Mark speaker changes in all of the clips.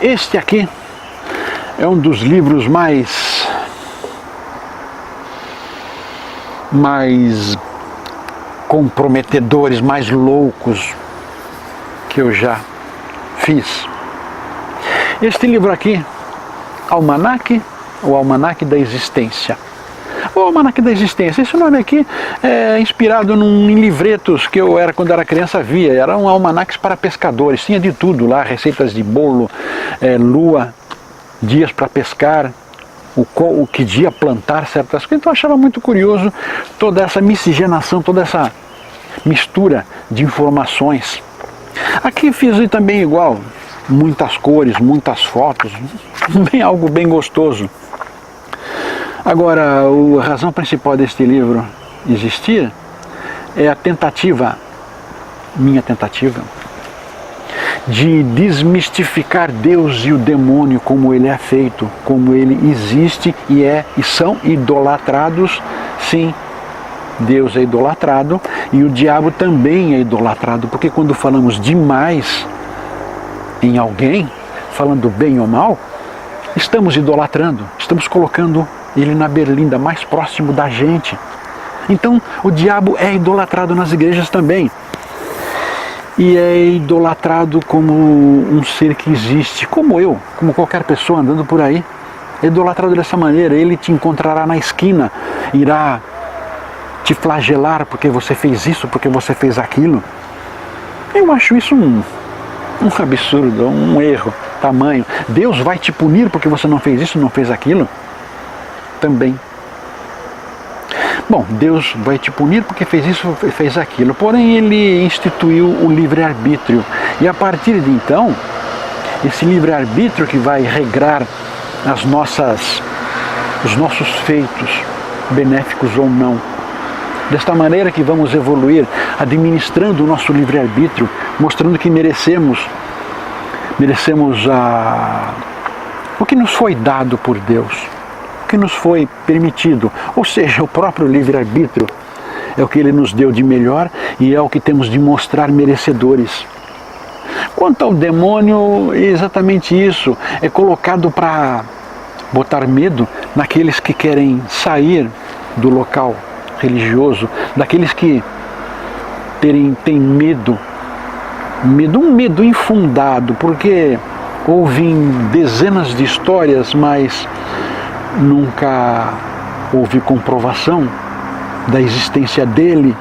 Speaker 1: Este aqui é um dos livros mais comprometedores, mais loucos que eu já fiz. Este livro aqui, Almanaque, o Almanaque da Existência. O Almanaque da Existência, esse nome aqui é inspirado em livretos que eu era quando era criança via. Eram almanaques para pescadores, tinha de tudo lá, receitas de bolo, lua, dias para pescar, o que dia plantar certas coisas. Então eu achava muito curioso toda essa miscigenação, toda essa mistura de informações. Aqui fiz também igual, muitas cores, muitas fotos, algo bem gostoso. Agora, a razão principal deste livro existir é a tentativa, minha tentativa, de desmistificar Deus e o demônio, como ele é feito, como ele existe e são idolatrados. Sim, Deus é idolatrado e o diabo também é idolatrado, porque quando falamos demais em alguém, falando bem ou mal, estamos idolatrando, estamos colocando ele na berlinda, mais próximo da gente. Então o diabo é idolatrado nas igrejas também. E é idolatrado como um ser que existe, como eu, como qualquer pessoa andando por aí. É idolatrado dessa maneira. Ele te encontrará na esquina, irá te flagelar porque você fez isso, porque você fez aquilo. Eu acho isso um absurdo, um erro tamanho. Deus vai te punir porque você não fez isso, não fez aquilo? Também. Bom, Deus vai te punir porque fez isso, fez aquilo. Porém, ele instituiu o livre-arbítrio. E a partir de então, esse livre-arbítrio que vai regrar os nossos feitos, benéficos ou não. Desta maneira que vamos evoluir, administrando o nosso livre-arbítrio, mostrando que merecemos o que nos foi dado por Deus, o que nos foi permitido, ou seja, o próprio livre-arbítrio é o que Ele nos deu de melhor e é o que temos de mostrar merecedores. Quanto ao demônio, é exatamente isso, é colocado para botar medo naqueles que querem sair do local religioso, daqueles que têm medo, um medo infundado, porque ouvem dezenas de histórias, mas nunca houve comprovação da existência dele,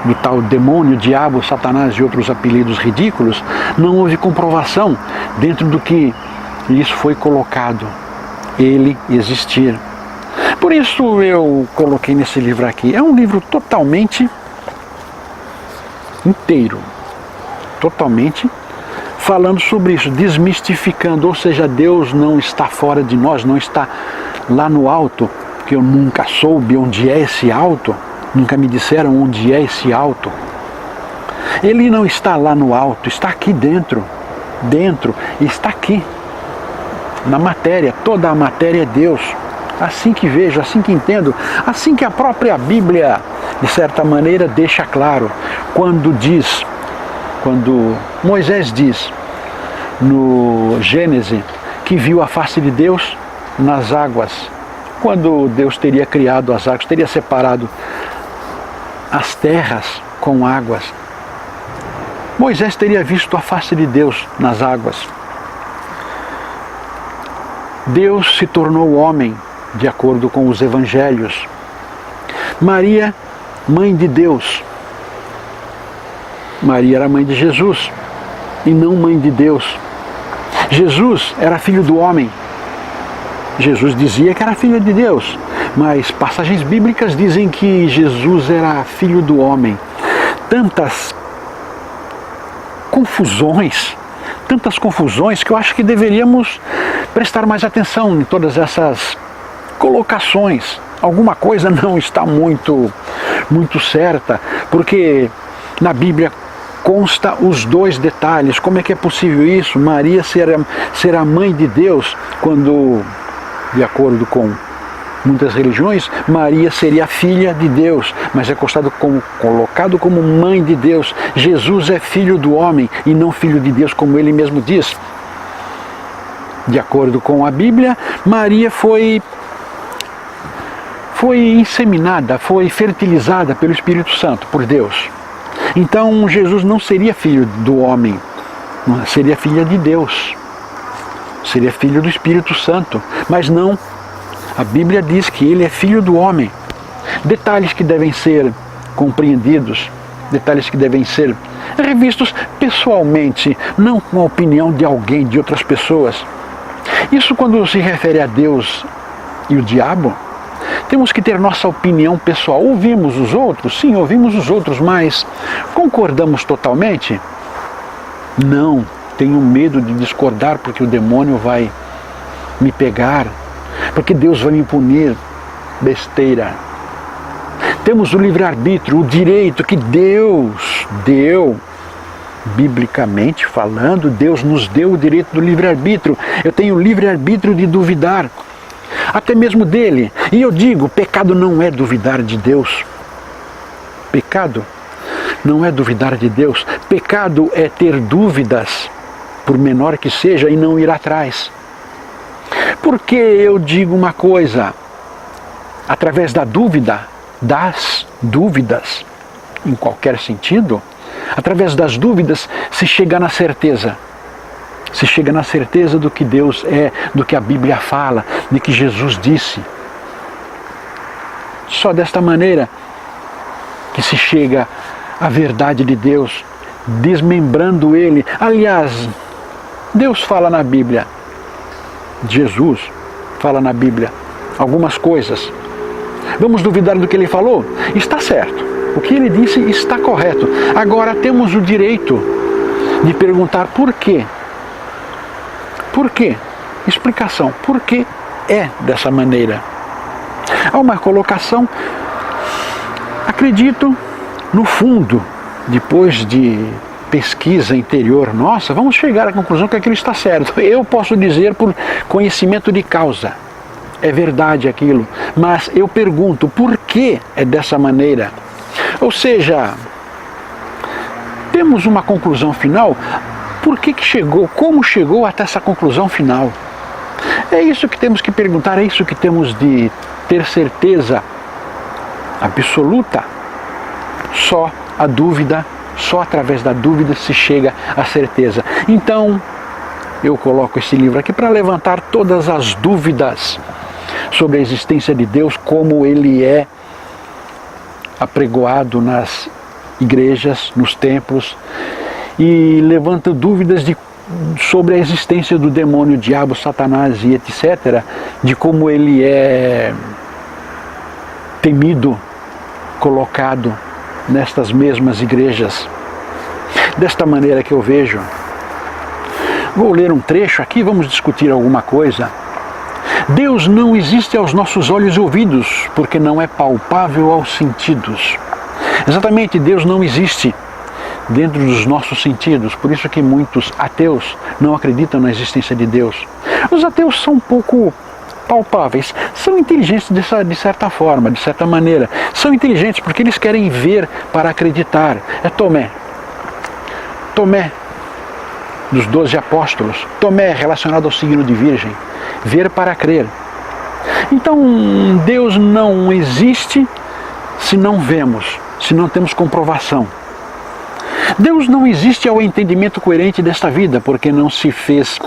Speaker 1: do tal demônio, diabo, Satanás e outros apelidos ridículos. Não houve comprovação dentro do que isso foi colocado, ele existir. Por isso eu coloquei nesse livro aqui. É um livro totalmente inteiro, totalmente falando sobre isso, desmistificando, ou seja, Deus não está fora de nós, não está lá no alto, que eu nunca soube onde é esse alto, nunca me disseram onde é esse alto. Ele não está lá no alto, está aqui dentro, está aqui, na matéria, toda a matéria é Deus. Assim que vejo, assim que entendo, assim que a própria Bíblia, de certa maneira, deixa claro, quando Moisés diz no Gênesis que viu a face de Deus nas águas, quando Deus teria criado as águas, teria separado as terras com águas, Moisés teria visto a face de Deus nas águas. Deus se tornou homem, de acordo com os evangelhos. Maria, mãe de Deus. Maria era mãe de Jesus e não mãe de Deus. Jesus era filho do homem. Jesus dizia que era filho de Deus, mas passagens bíblicas dizem que Jesus era filho do homem. Tantas confusões que eu acho que deveríamos prestar mais atenção em todas essas colocações. Alguma coisa não está muito certa, porque na Bíblia consta os dois detalhes. Como é que é possível isso? Maria ser a mãe de Deus, quando, de acordo com muitas religiões, Maria seria a filha de Deus, mas é colocado como mãe de Deus. Jesus é filho do homem e não filho de Deus, como ele mesmo diz. De acordo com a Bíblia, Maria foi inseminada, foi fertilizada pelo Espírito Santo, por Deus. Então Jesus não seria filho do homem, seria filha de Deus, seria filho do Espírito Santo, mas não, a Bíblia diz que ele é filho do homem. Detalhes que devem ser compreendidos, detalhes que devem ser revistos pessoalmente, não com a opinião de alguém, de outras pessoas. Isso quando se refere a Deus e o diabo, temos que ter nossa opinião pessoal. Ouvimos os outros? Sim, ouvimos os outros, mas concordamos totalmente? Não, tenho medo de discordar porque o demônio vai me pegar, porque Deus vai me punir. Besteira. Temos o livre-arbítrio, o direito que Deus deu. Biblicamente falando, Deus nos deu o direito do livre-arbítrio. Eu tenho o livre-arbítrio de duvidar, até mesmo dele. E eu digo, pecado não é duvidar de Deus. Pecado não é duvidar de Deus. Pecado é ter dúvidas, por menor que seja, e não ir atrás. Porque eu digo uma coisa, através da dúvida, das dúvidas, em qualquer sentido, através das dúvidas se chega na certeza. Se chega na certeza do que Deus é, do que a Bíblia fala, de que Jesus disse. Só desta maneira que se chega à verdade de Deus, desmembrando Ele. Aliás, Deus fala na Bíblia, Jesus fala na Bíblia algumas coisas. Vamos duvidar do que Ele falou? Está certo. O que Ele disse está correto. Agora temos o direito de perguntar por quê. Por quê? Explicação. Por que é dessa maneira? Há uma colocação, acredito, no fundo, depois de pesquisa interior nossa, vamos chegar à conclusão que aquilo está certo. Eu posso dizer por conhecimento de causa. É verdade aquilo. Mas eu pergunto, por que é dessa maneira? Ou seja, temos uma conclusão final. Por que chegou? Como chegou até essa conclusão final? É isso que temos que perguntar, é isso que temos de ter certeza absoluta. Só a dúvida, só através da dúvida se chega à certeza. Então, eu coloco esse livro aqui para levantar todas as dúvidas sobre a existência de Deus, como Ele é apregoado nas igrejas, nos templos, e levanta dúvidas sobre a existência do demônio, diabo, Satanás e etc., de como ele é temido, colocado nestas mesmas igrejas. Desta maneira que eu vejo. Vou ler um trecho aqui, vamos discutir alguma coisa. Deus não existe aos nossos olhos e ouvidos, porque não é palpável aos sentidos. Exatamente, Deus não existe dentro dos nossos sentidos, por isso que muitos ateus não acreditam na existência de Deus. Os ateus são um pouco palpáveis, são inteligentes de certa forma, de certa maneira. São inteligentes porque eles querem ver para acreditar. É Tomé, dos 12 apóstolos. Tomé relacionado ao signo de Virgem. Ver para crer. Então, Deus não existe se não vemos, se não temos comprovação. Deus não existe ao entendimento coerente desta vida, porque não se fez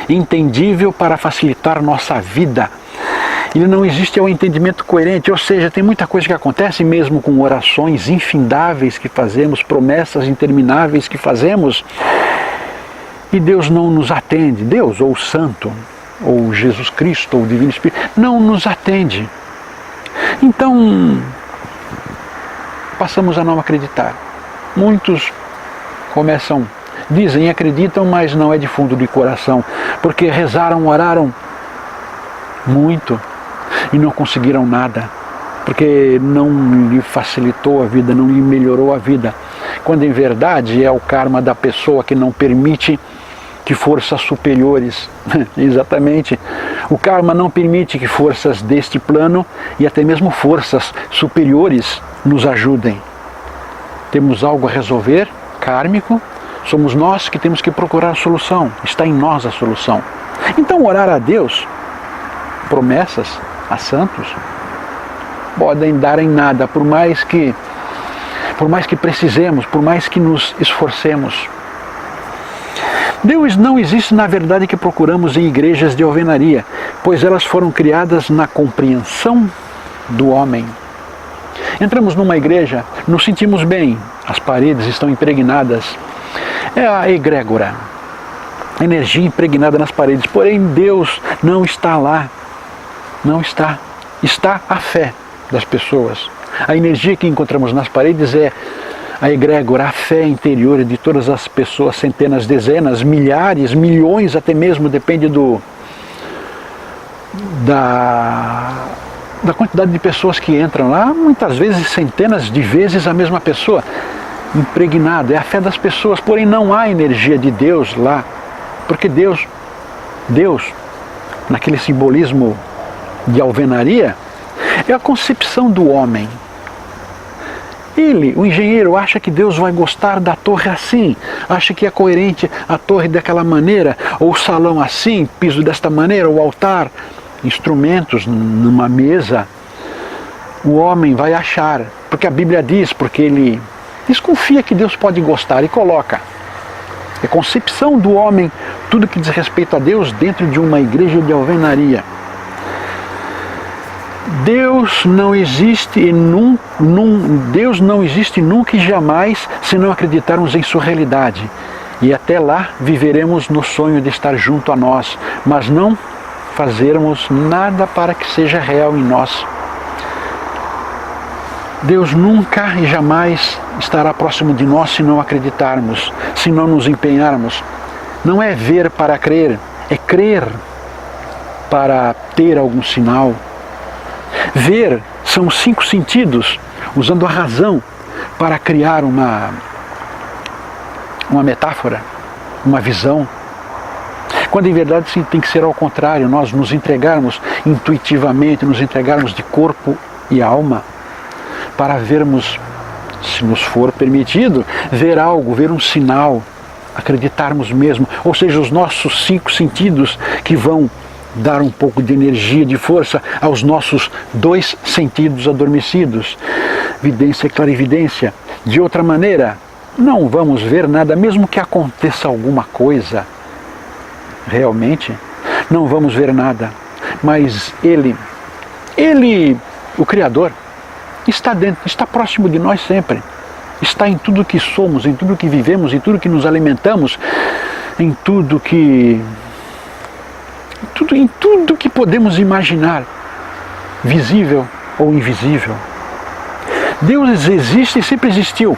Speaker 1: entendível para facilitar nossa vida. Ele não existe ao entendimento coerente, ou seja, tem muita coisa que acontece mesmo com orações infindáveis que fazemos, promessas intermináveis que fazemos, e Deus não nos atende. Deus, ou o Santo, ou Jesus Cristo, ou o Divino Espírito, não nos atende. Então, passamos a não acreditar. Muitos dizem, acreditam, mas não é de fundo de coração, porque rezaram, oraram muito e não conseguiram nada, porque não lhe facilitou a vida, não lhe melhorou a vida, quando em verdade é o karma da pessoa que não permite que forças superiores, exatamente, o karma não permite que forças deste plano e até mesmo forças superiores nos ajudem. Temos algo a resolver, kármico, Somos nós que temos que procurar a solução. Está em nós a solução. Então orar a Deus, promessas a santos, podem dar em nada, por mais que precisemos, por mais que nos esforcemos. Deus não existe na verdade que procuramos em igrejas de alvenaria, pois elas foram criadas na compreensão do homem. Entramos numa igreja, nos sentimos bem, as paredes estão impregnadas, é a egrégora, a energia impregnada nas paredes, porém Deus não está lá, não está, está a fé das pessoas. A energia que encontramos nas paredes é a egrégora, a fé interior de todas as pessoas, centenas, dezenas, milhares, milhões, até mesmo, depende da quantidade de pessoas que entram lá, muitas vezes centenas de vezes a mesma pessoa, impregnada, é a fé das pessoas, porém não há energia de Deus lá, porque Deus, naquele simbolismo de alvenaria, é a concepção do homem. Ele, o engenheiro, acha que Deus vai gostar da torre assim, acha que é coerente a torre daquela maneira, ou o salão assim, piso desta maneira, o altar, instrumentos numa mesa. O homem vai achar, porque a Bíblia diz, porque ele desconfia que Deus pode gostar e coloca. É concepção do homem, tudo que diz respeito a Deus dentro de uma igreja de alvenaria. Deus não existe nunca e jamais se não acreditarmos em sua realidade. E até lá viveremos no sonho de estar junto a nós, mas não fazermos nada para que seja real em nós. Deus nunca e jamais estará próximo de nós se não acreditarmos, se não nos empenharmos. Não é ver para crer, é crer para ter algum sinal. Ver são os 5 sentidos, usando a razão para criar uma metáfora, uma visão. Quando em verdade sim, tem que ser ao contrário, nós nos entregarmos intuitivamente, nos entregarmos de corpo e alma, para vermos, se nos for permitido, ver algo, ver um sinal, acreditarmos mesmo, ou seja, os nossos 5 sentidos que vão dar um pouco de energia, de força aos nossos 2 sentidos adormecidos, vidência e clarividência. De outra maneira, não vamos ver nada, mesmo que aconteça alguma coisa, realmente, não vamos ver nada, mas Ele, o Criador, está dentro, está próximo de nós sempre, está em tudo que somos, em tudo que vivemos, em tudo que nos alimentamos, em tudo que podemos imaginar, visível ou invisível. Deus existe e sempre existiu.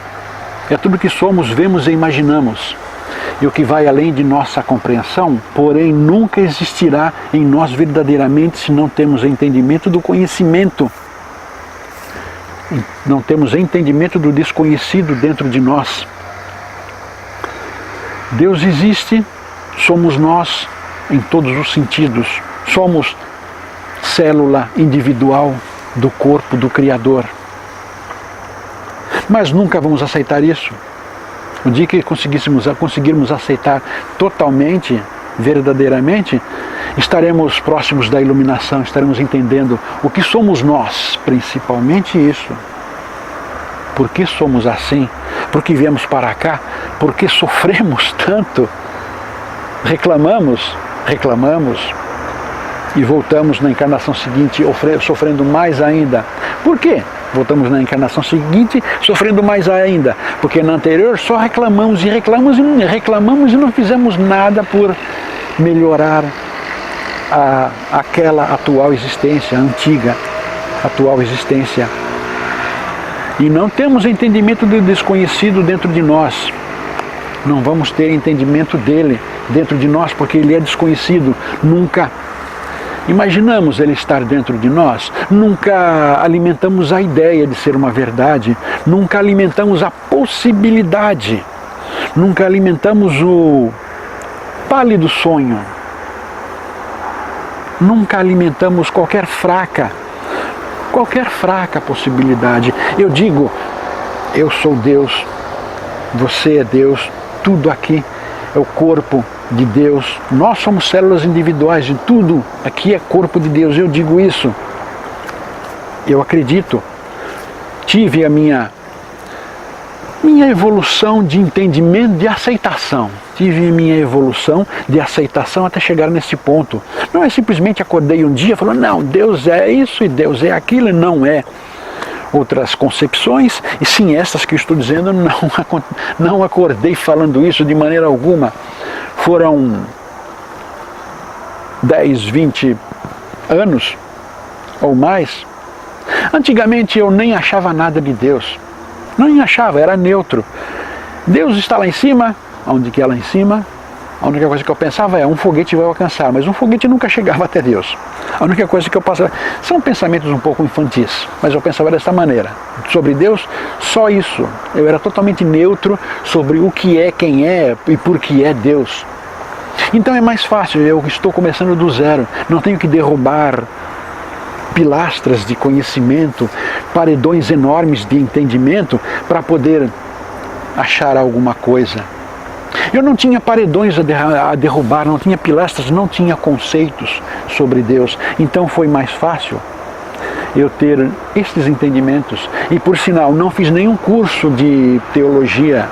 Speaker 1: É tudo que somos, vemos e imaginamos. E o que vai além de nossa compreensão, porém nunca existirá em nós verdadeiramente se não temos entendimento do conhecimento. Não temos entendimento do desconhecido dentro de nós. Deus existe, somos nós em todos os sentidos. Somos célula individual do corpo do Criador. Mas nunca vamos aceitar isso. O dia que conseguirmos aceitar totalmente, verdadeiramente, estaremos próximos da iluminação, estaremos entendendo o que somos nós, principalmente isso. Por que somos assim? Por que viemos para cá? Por que sofremos tanto? Reclamamos e voltamos na encarnação seguinte sofrendo mais ainda. Por quê? Voltamos na encarnação seguinte sofrendo mais ainda, porque na anterior só reclamamos e não fizemos nada por melhorar aquela atual existência, a antiga atual existência. E não temos entendimento do desconhecido dentro de nós. Não vamos ter entendimento dele dentro de nós, porque ele é desconhecido. Nunca imaginamos ele estar dentro de nós, nunca alimentamos a ideia de ser uma verdade, nunca alimentamos a possibilidade, nunca alimentamos o pálido sonho, nunca alimentamos qualquer fraca possibilidade. Eu digo, eu sou Deus, você é Deus, tudo aqui é o corpo de Deus. Nós somos células individuais e tudo aqui é corpo de Deus. Eu digo isso. Eu acredito. Tive a minha evolução de entendimento, de aceitação. Tive minha evolução de aceitação até chegar nesse ponto. Não é simplesmente acordei um dia e falou, não, Deus é isso e Deus é aquilo, não é. Outras concepções, e sim, essas que eu estou dizendo, não acordei falando isso de maneira alguma. Foram 10, 20 anos ou mais. Antigamente eu nem achava nada de Deus. Não achava, era neutro. Deus está lá em cima, onde que é lá em cima? A única coisa que eu pensava é, um foguete vai alcançar, mas um foguete nunca chegava até Deus. A única coisa que eu passava... São pensamentos um pouco infantis, mas eu pensava dessa maneira. Sobre Deus, só isso. Eu era totalmente neutro sobre o que é, quem é e por que é Deus. Então é mais fácil, eu estou começando do zero. Não tenho que derrubar pilastras de conhecimento, paredões enormes de entendimento para poder achar alguma coisa. Eu não tinha paredões a derrubar, não tinha pilastras, não tinha conceitos sobre Deus. Então foi mais fácil eu ter estes entendimentos. E por sinal, não fiz nenhum curso de teologia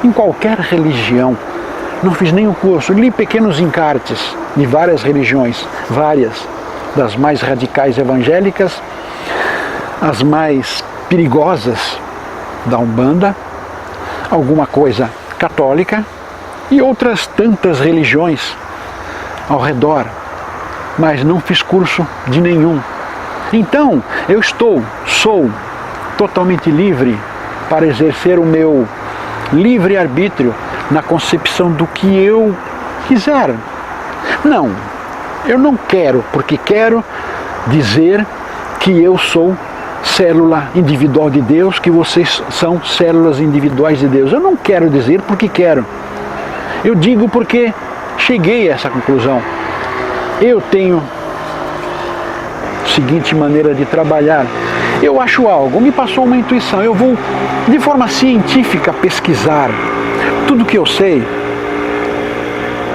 Speaker 1: em qualquer religião. Não fiz nenhum curso. Li pequenos encartes de várias religiões, várias, das mais radicais evangélicas, as mais perigosas da Umbanda, alguma coisa católica e outras tantas religiões ao redor, mas não fiz curso de nenhum. Então, eu sou totalmente livre para exercer o meu livre-arbítrio na concepção do que eu quiser. Não, eu não quero, porque quero dizer que eu sou célula individual de Deus, que vocês são células individuais de Deus. Eu não quero dizer porque quero. Eu digo porque cheguei a essa conclusão. Eu tenho a seguinte maneira de trabalhar. Eu acho algo, me passou uma intuição, eu vou de forma científica pesquisar tudo que eu sei.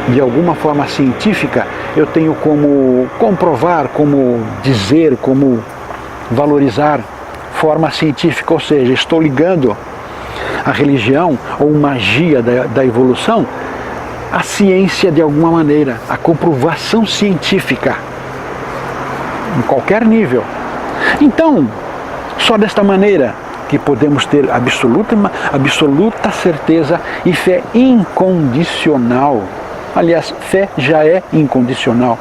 Speaker 1: De alguma forma científica, eu tenho como comprovar, como dizer, como valorizar forma científica, ou seja, estou ligando a religião ou magia da evolução à ciência de alguma maneira, a comprovação científica, em qualquer nível. Então, só desta maneira que podemos ter absoluta certeza e fé incondicional. Aliás, fé já é incondicional.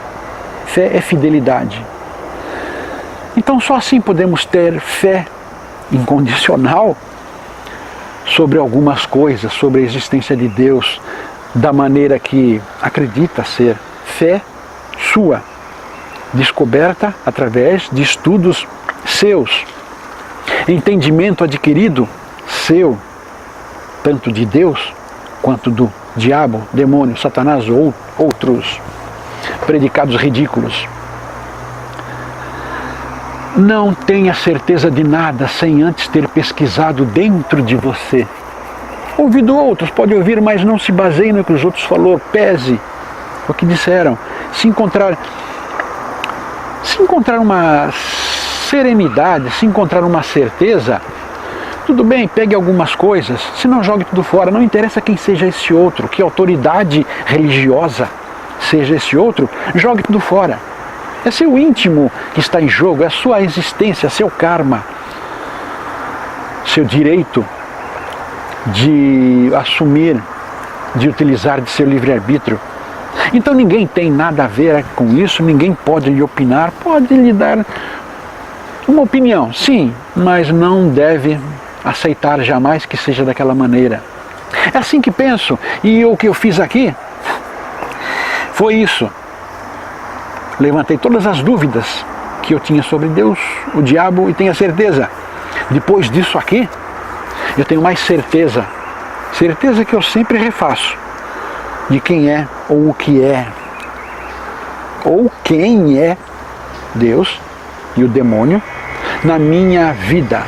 Speaker 1: Fé é fidelidade. Então só assim podemos ter fé incondicional sobre algumas coisas, sobre a existência de Deus, da maneira que acredita ser. Fé sua, descoberta através de estudos seus. Entendimento adquirido seu, tanto de Deus quanto do diabo, demônio, Satanás ou outros predicados ridículos. Não tenha certeza de nada sem antes ter pesquisado dentro de você. Ouvido outros, pode ouvir, mas não se baseie no que os outros falaram. Pese o que disseram. Se encontrar uma serenidade, se encontrar uma certeza, tudo bem, pegue algumas coisas, se não jogue tudo fora. Não interessa quem seja esse outro, que autoridade religiosa seja esse outro, jogue tudo fora. É seu íntimo que está em jogo, é a sua existência, seu karma, seu direito de assumir, de utilizar de seu livre-arbítrio. Então ninguém tem nada a ver com isso, ninguém pode lhe opinar, pode lhe dar uma opinião, sim, mas não deve aceitar jamais que seja daquela maneira. É assim que penso, e o que eu fiz aqui foi isso. Levantei todas as dúvidas que eu tinha sobre Deus, o diabo, e tenho a certeza. Depois disso aqui, eu tenho mais certeza. Certeza que eu sempre refaço. De quem é, ou o que é. Ou quem é Deus e o demônio na minha vida.